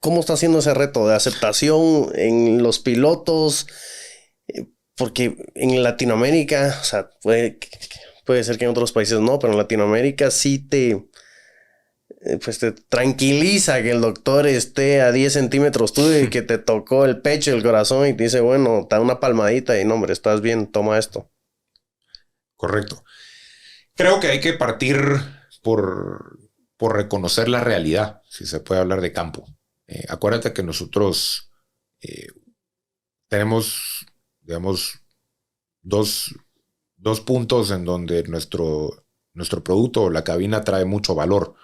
¿Cómo está haciendo ese reto de aceptación en los pilotos? Porque en Latinoamérica, o sea, puede ser que en otros países no, pero en Latinoamérica sí pues te tranquiliza que el doctor esté a 10 centímetros tuyo y que te tocó el pecho, el corazón y te dice, bueno, te da una palmadita y no, hombre, estás bien, toma esto. Correcto. Creo que hay que partir por, por reconocer la realidad, si se puede hablar de campo. Acuérdate que nosotros eh, tenemos, digamos, dos, dos puntos en donde nuestro producto o la cabina trae mucho valor.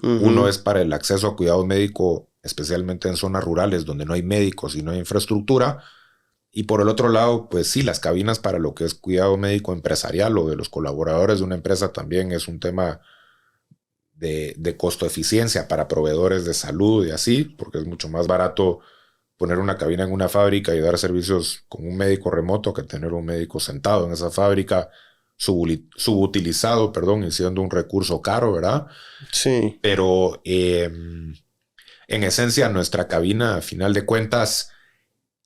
Uno Uh-huh. es para el acceso a cuidado médico, especialmente en zonas rurales donde no hay médicos y no hay infraestructura. Y por el otro lado, pues sí, las cabinas para lo que es cuidado médico empresarial o de los colaboradores de una empresa también es un tema de costo eficiencia para proveedores de salud y así, porque es mucho más barato poner una cabina en una fábrica y dar servicios con un médico remoto que tener un médico sentado en esa fábrica subutilizado, perdón, y siendo un recurso caro, ¿verdad? Sí, Pero en esencia nuestra cabina, a final de cuentas,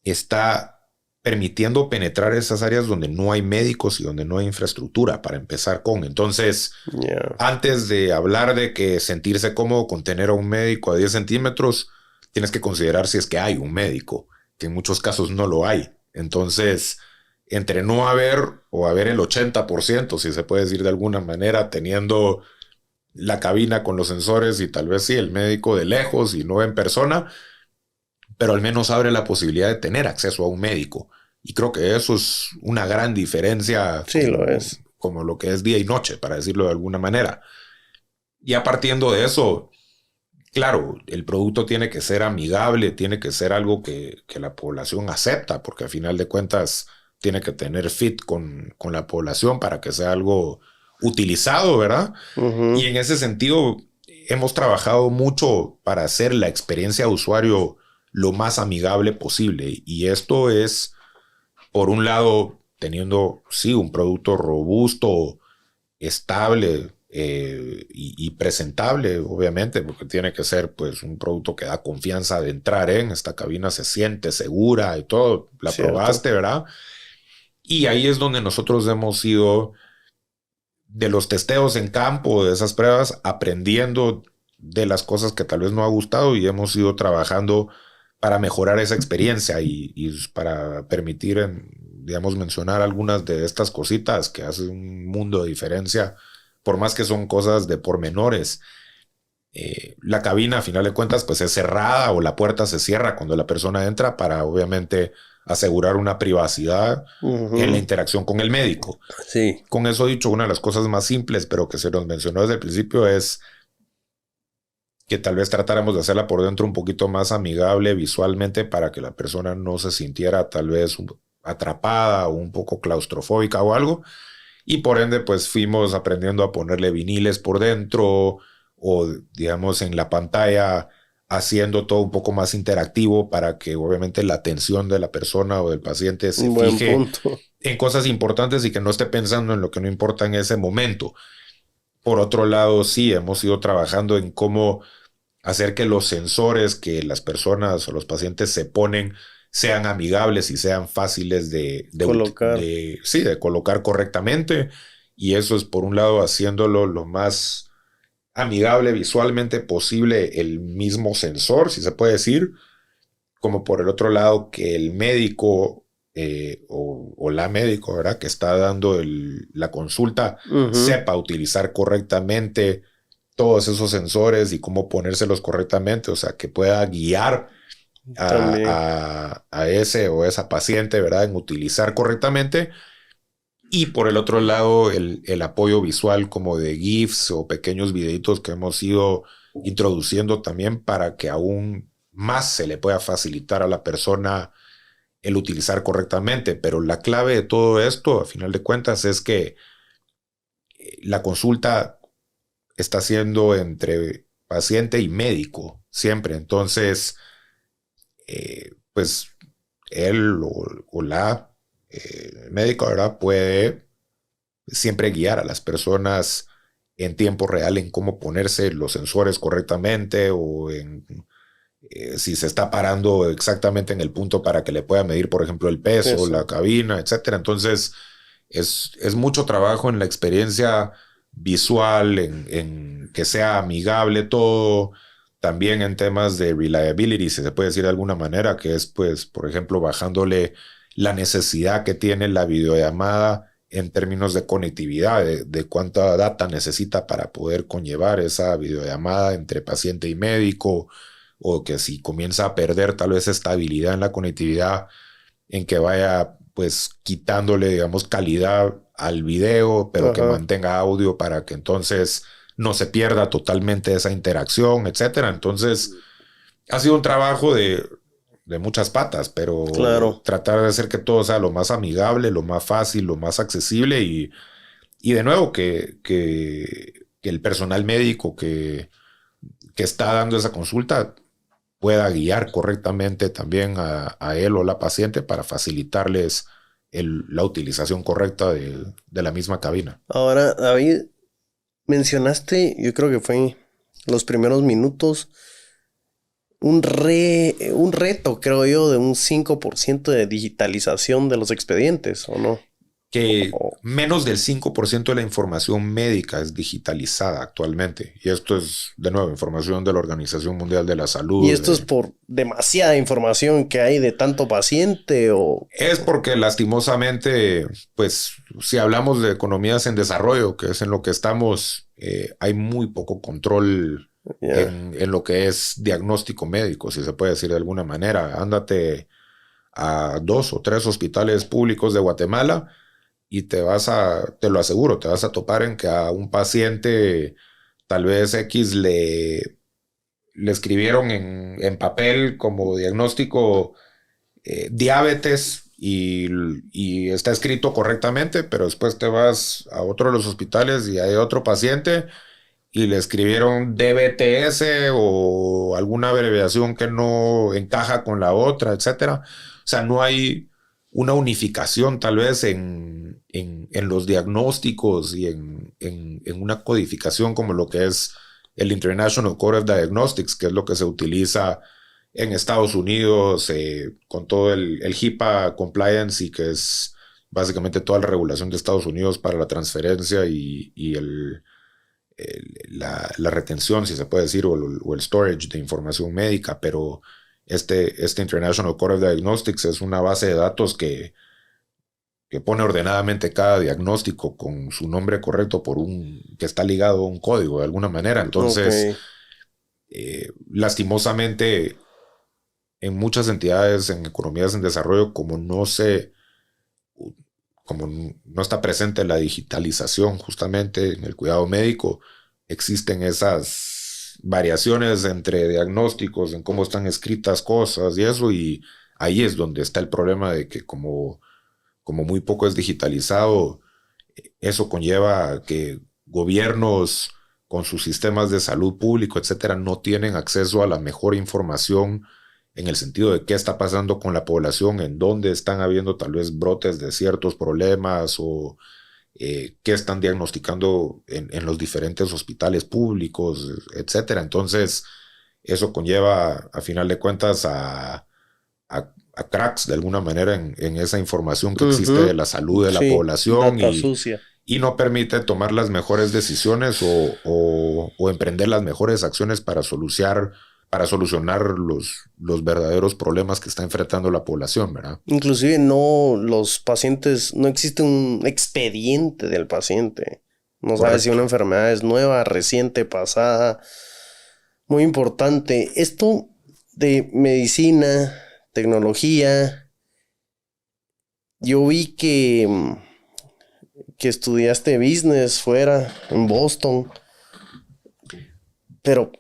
está permitiendo penetrar esas áreas donde no hay médicos y donde no hay infraestructura para empezar con. Entonces, ya. antes de hablar de que sentirse cómodo con tener a un médico a 10 centímetros, tienes que considerar si es que hay un médico, que en muchos casos no lo hay. Entonces, entre no haber o haber el 80%, si se puede decir de alguna manera, teniendo la cabina con los sensores y tal vez sí el médico de lejos y no en persona, pero al menos abre la posibilidad de tener acceso a un médico. Y creo que eso es una gran diferencia Sí, lo como, es. como lo que es día y noche, para decirlo de alguna manera. Ya partiendo de eso, claro, el producto tiene que ser amigable, tiene que ser algo que la población acepta, porque al final de cuentas tiene que tener fit con la población para que sea algo utilizado, ¿verdad? Y Uh-huh. en ese sentido, hemos trabajado mucho para hacer la experiencia de usuario lo más amigable posible. Y esto es, por un lado, teniendo, sí, un producto robusto, estable y presentable, obviamente, porque tiene que ser pues un producto que da confianza de entrar en esta cabina, se siente segura y todo, la Cierto. probaste, ¿verdad? Y ahí es donde nosotros hemos ido de los testeos en campo, de esas pruebas, aprendiendo de las cosas que tal vez no ha gustado y hemos ido trabajando para mejorar esa experiencia y para permitir, digamos, mencionar algunas de estas cositas que hacen un mundo de diferencia, por más que son cosas de pormenores. La cabina, a final de cuentas, pues es cerrada o la puerta se cierra cuando la persona entra para, obviamente, asegurar una privacidad en la Uh-huh. interacción con el médico. Sí. Con eso dicho, una de las cosas más simples, pero que se nos mencionó desde el principio, es que tal vez tratáramos de hacerla por dentro un poquito más amigable visualmente para que la persona no se sintiera tal vez atrapada o un poco claustrofóbica o algo. Y por ende, pues fuimos aprendiendo a ponerle viniles por dentro o, digamos, en la pantalla, haciendo todo un poco más interactivo para que obviamente la atención de la persona o del paciente se Un buen fije punto. en cosas importantes y que no esté pensando en lo que no importa en ese momento. Por otro lado, sí, hemos ido trabajando en cómo hacer que los sensores que las personas o los pacientes se ponen sean amigables y sean fáciles Colocar. sí, de colocar correctamente. Y eso es, por un lado, haciéndolo lo más amigable visualmente posible el mismo sensor, si se puede decir, como por el otro lado que el médico o la médico, ¿verdad? Que está dando la consulta Uh-huh. sepa utilizar correctamente todos esos sensores y cómo ponérselos correctamente, o sea, que pueda guiar También. a ese o esa paciente, ¿verdad? En utilizar correctamente. Y por el otro lado, el apoyo visual como de GIFs o pequeños videitos que hemos ido introduciendo también para que aún más se le pueda facilitar a la persona el utilizar correctamente. Pero la clave de todo esto, a final de cuentas, es que la consulta está siendo entre paciente y médico siempre. Entonces, pues él o la médico, ¿verdad? Puede siempre guiar a las personas en tiempo real en cómo ponerse los sensores correctamente o si se está parando exactamente en el punto para que le pueda medir, por ejemplo, el peso, Eso. la cabina, etcétera. Entonces, es mucho trabajo en la experiencia visual, en que sea amigable todo, también en temas de reliability, si se puede decir de alguna manera, que es, pues, por ejemplo, bajándole la necesidad que tiene la videollamada en términos de conectividad, de cuánta data necesita para poder conllevar esa videollamada entre paciente y médico, o que si comienza a perder tal vez estabilidad en la conectividad, en que vaya pues quitándole, digamos, calidad al video, pero que Ajá. mantenga audio para que entonces no se pierda totalmente esa interacción, etcétera. Entonces, ha sido un trabajo de muchas patas, pero Claro. tratar de hacer que todo sea lo más amigable, lo más fácil, lo más accesible y de nuevo que el personal médico que está dando esa consulta pueda guiar correctamente también a él o la paciente para facilitarles la utilización correcta de la misma cabina. Ahora, David, mencionaste, yo creo que fue los primeros minutos, un reto, creo yo, de un 5% de digitalización de los expedientes, ¿o no? Que O- menos del 5% de la información médica es digitalizada actualmente. Y esto es, de nuevo, información de la Organización Mundial de la y Salud. esto es por demasiada información que hay de tanto paciente o... Es porque lastimosamente, pues si hablamos de economías en desarrollo, que es en lo que estamos, hay muy poco control Ya. en lo que es diagnóstico médico, si se puede decir de alguna manera. Ándate a 2 o 3 hospitales públicos de Guatemala y te lo aseguro, te vas a topar en que a un paciente tal vez X le escribieron en papel como diagnóstico diabetes y está escrito correctamente, pero después te vas a otro de los hospitales y hay otro paciente y le escribieron DBTS o alguna abreviación que no encaja con la otra, etcétera. O sea, no hay una unificación tal vez en los diagnósticos y en una codificación como lo que es el International Code of Diagnostics, que es lo que se utiliza en Estados Unidos con todo el HIPAA compliance y que es básicamente toda la regulación de Estados Unidos para la transferencia y la retención, si se puede decir, o el storage de información médica, pero este International Core of Diagnostics es una base de datos que pone ordenadamente cada diagnóstico con su nombre correcto que está ligado a un código de alguna manera. Ok. Entonces, lastimosamente, en muchas entidades, en economías en desarrollo, como no está presente la digitalización justamente en el cuidado médico, existen esas variaciones entre diagnósticos, en cómo están escritas cosas y eso, y ahí es donde está el problema de que como muy poco es digitalizado, eso conlleva a que gobiernos con sus sistemas de salud público, etcétera, no tienen acceso a la mejor información en el sentido de qué está pasando con la población, en dónde están habiendo tal vez brotes de ciertos problemas o qué están diagnosticando en los diferentes hospitales públicos, etcétera. Entonces, eso conlleva, a final de cuentas, a cracks de alguna manera en esa información que existe de Ujú. la salud de la Sí, población data sucia. y no permite tomar las mejores decisiones o emprender las mejores acciones para solucionar los verdaderos problemas que está enfrentando la población, ¿verdad? Inclusive no, los pacientes, no existe un expediente del paciente. No sabes si Correcto. una enfermedad es nueva, reciente, pasada. Muy importante. Esto de medicina, tecnología. Yo vi que estudiaste business fuera, en Boston. Pero,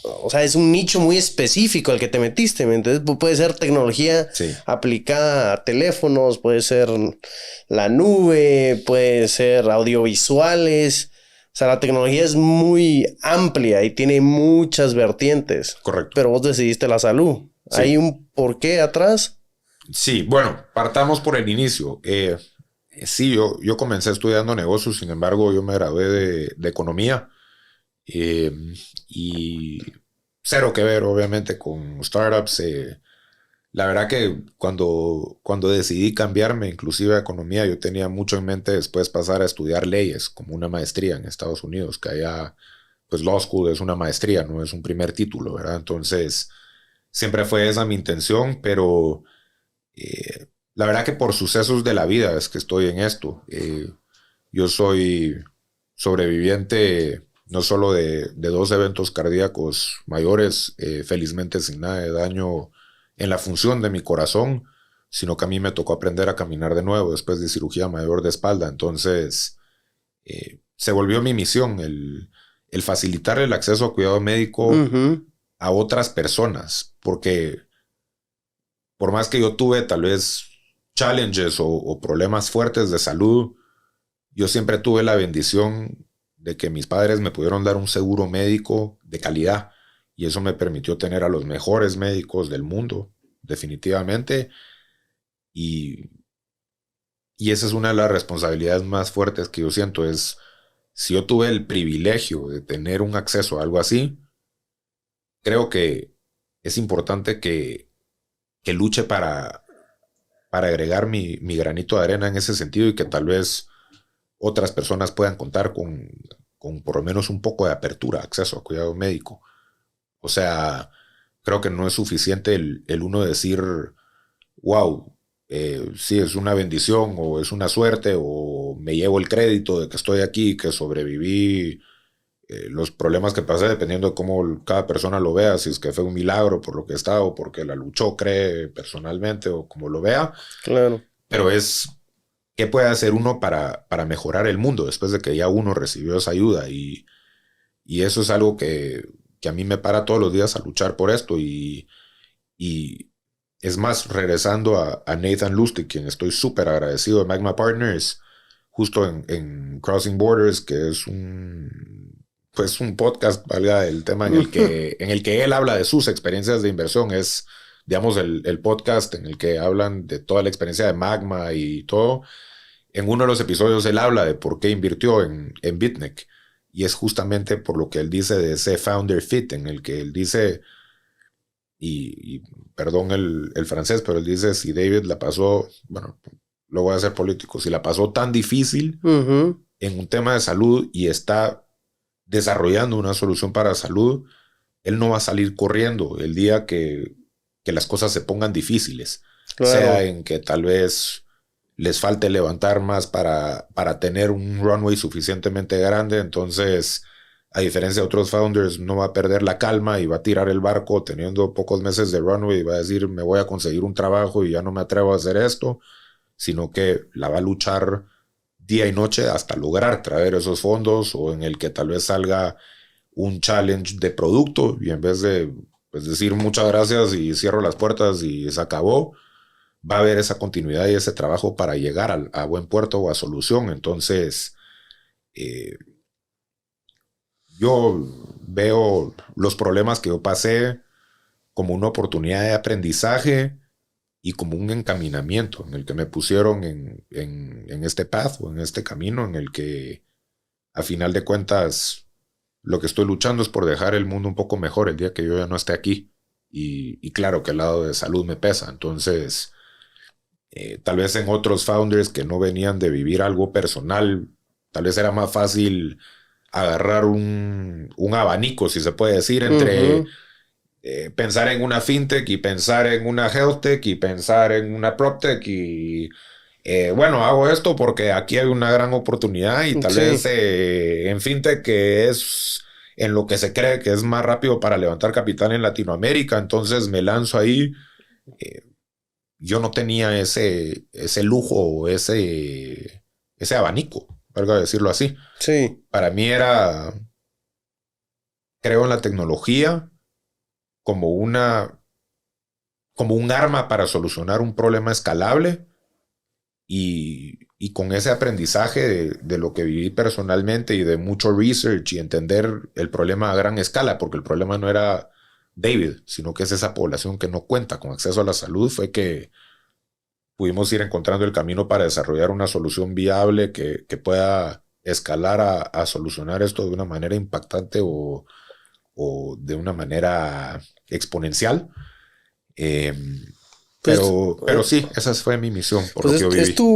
o sea, es un nicho muy específico al que te metiste, ¿me entiendes? Puede ser tecnología Sí, aplicada a teléfonos, puede ser la nube, puede ser audiovisuales. O sea, la tecnología es muy amplia y tiene muchas vertientes. correcto. Pero vos decidiste la salud. ¿Hay Sí. un porqué atrás? Sí, bueno, partamos por el inicio. Sí, yo comencé estudiando negocios, sin embargo, yo me gradué de economía. Eh, y cero que ver, obviamente, con startups. La verdad que cuando decidí cambiarme, inclusive a economía, yo tenía mucho en mente después pasar a estudiar leyes, como una maestría en Estados Unidos, que allá, pues law school es una maestría, no es un primer título, ¿verdad? Entonces, siempre fue esa mi intención, pero la verdad que por sucesos de la vida es que estoy en esto. Yo soy sobreviviente no solo de dos eventos cardíacos mayores, felizmente sin nada de daño en la función de mi corazón, sino que a mí me tocó aprender a caminar de nuevo después de cirugía mayor de espalda. Entonces, se volvió mi misión el facilitar el acceso a cuidado médico a otras personas, porque por más que yo tuve tal vez challenges o problemas fuertes de salud, yo siempre tuve la bendición de que mis padres me pudieron dar un seguro médico de calidad y eso me permitió tener a los mejores médicos del mundo, definitivamente. Y, y esa es una de las responsabilidades más fuertes que yo siento, es si yo tuve el privilegio de tener un acceso a algo así, creo que es importante que luche para agregar mi granito de arena en ese sentido y que tal vez otras personas puedan contar con por lo menos un poco de apertura, acceso a cuidado médico. O sea, creo que no es suficiente el uno decir, wow, sí, es una bendición o es una suerte o me llevo el crédito de que estoy aquí, que sobreviví los problemas que pasé, dependiendo de cómo cada persona lo vea, si es que fue un milagro por lo que está o porque la luchó, cree personalmente o como lo vea. Claro. Pero es qué puede hacer uno para mejorar el mundo después de que ya uno recibió esa ayuda. Y eso es algo que a mí me para todos los días a luchar por esto. Y es más, regresando a Nathan Lustig, quien estoy súper agradecido de Magma Partners, justo en Crossing Borders, que es pues un podcast, valga el tema en el que él habla de sus experiencias de inversión. Es, digamos, el podcast en el que hablan de toda la experiencia de Magma y todo. En uno de los episodios él habla de por qué invirtió en Bitnik. Y es justamente por lo que él dice de ese founder fit, en el que él dice, y perdón el francés, pero él dice, si David la pasó, bueno, lo voy a hacer político, si la pasó tan difícil en un tema de salud y está desarrollando una solución para salud, él no va a salir corriendo el día que las cosas se pongan difíciles. Claro. Sea en que tal vez les falte levantar más para tener un runway suficientemente grande. Entonces, a diferencia de otros founders, no va a perder la calma y va a tirar el barco teniendo pocos meses de runway y va a decir, me voy a conseguir un trabajo y ya no me atrevo a hacer esto, sino que la va a luchar día y noche hasta lograr traer esos fondos, o en el que tal vez salga un challenge de producto y en vez de pues, decir muchas gracias y cierro las puertas y se acabó, va a haber esa continuidad y ese trabajo para llegar a buen puerto o a solución. Entonces, yo veo los problemas que yo pasé como una oportunidad de aprendizaje y como un encaminamiento en el que me pusieron en este path o en este camino en el que a final de cuentas lo que estoy luchando es por dejar el mundo un poco mejor el día que yo ya no esté aquí. Y claro que el lado de salud me pesa. Entonces, tal vez en otros founders que no venían de vivir algo personal, tal vez era más fácil agarrar un abanico, si se puede decir, entre pensar en una fintech y pensar en una healthtech y pensar en una proptech y bueno, hago esto porque aquí hay una gran oportunidad y tal vez en fintech, que es en lo que se cree que es más rápido para levantar capital en Latinoamérica, entonces me lanzo ahí. Yo no tenía ese lujo o ese abanico, valga decirlo así. Sí. Para mí era, creo en la tecnología como un arma para solucionar un problema escalable y con ese aprendizaje de lo que viví personalmente y de mucho research y entender el problema a gran escala, porque el problema no era David, sino que es esa población que no cuenta con acceso a la salud, fue que pudimos ir encontrando el camino para desarrollar una solución viable que pueda escalar a solucionar esto de una manera impactante o o de una manera exponencial. Pues, Pero sí, esa fue mi misión, por pues lo que yo viví. es tu